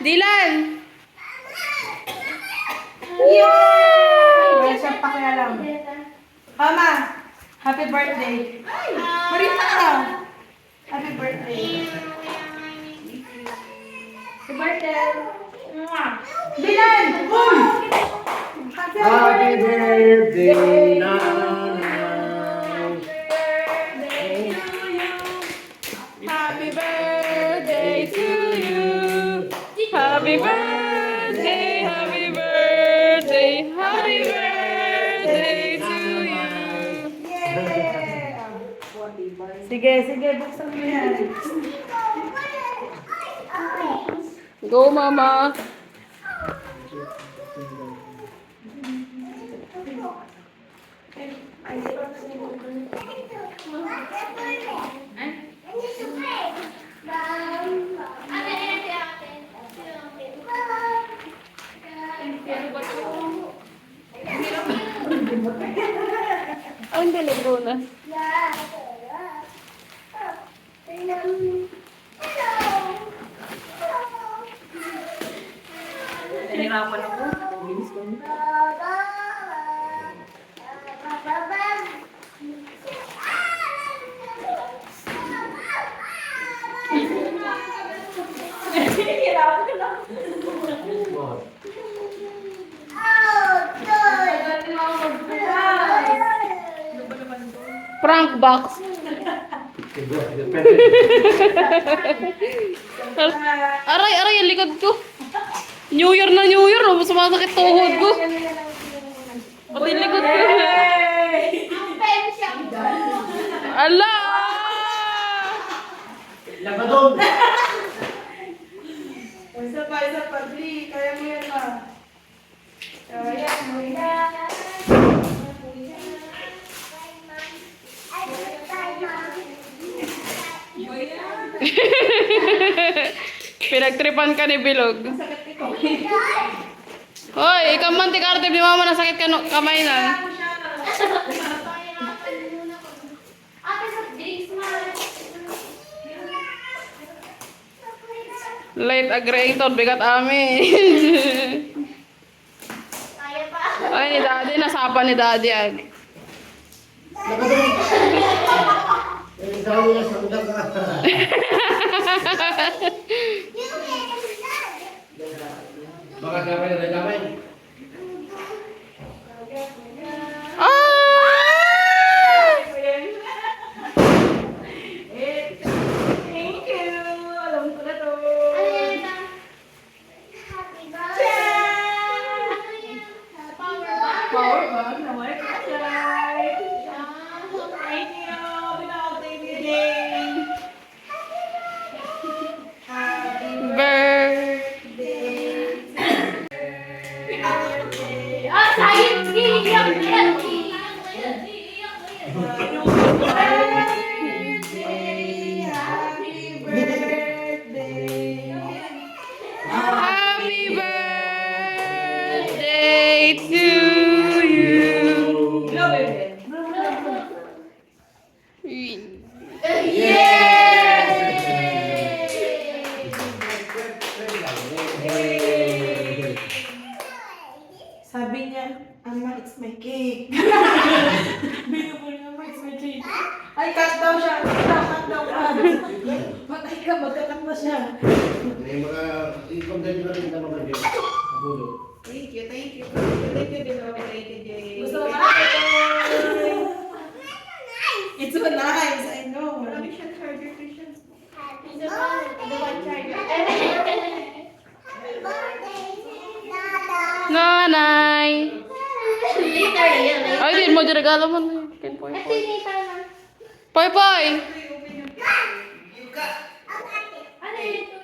Dylan! Yay! May siya pa kaya lang. Mama, happy birthday. Marita ka. Happy birthday. Happy birthday. Dylan! Boom! Happy birthday, Nanay. Happy birthday to you. Happy birthday, happy birthday, happy birthday to you. Sige, sige, buksan mo yan. Go, Mama. Ang dali ko na. Nahirapan ako. Prank box. Aray, aray, ang likod ko. New Year na New Year, oh. Sumasakit tuhod ko. Pati yung likod ko. Ala! Labadong! Isa pa, Dri. Kaya mo yan ba? Kaya mo yan. Pinagtripan ka ni Bilog. Sakit ito. Hoy, ikaw man tikarte ni mama na sakit ka no, kamay na. Late agreeing to, bigat amin. Ay, ni daddy, nasapa ni daddy yan. Labadong! Ikaw yung sundag ka. Baka damay na damay. Thank you. Alam ko na to. Power bag na may flashlight. Thank you. Binabay niyo din. Happy Birthday. Happy birthday to you. Sabi niya, Ama, it's my cake. Binubuli niya, Ama, it's my cake. Ay, cut daw siya. Cut daw ka. Patay ka, magkakat na siya. May mga i-content nyo na rin na mga dyan. Abulo. Thank you, thank you. Thank you, thank you. Gusto mo marami. It's so nice, I know. Marami siyang charger ko siya. Nanay. Ay, din mo regalo mo na. Poy, poy. Ano yun?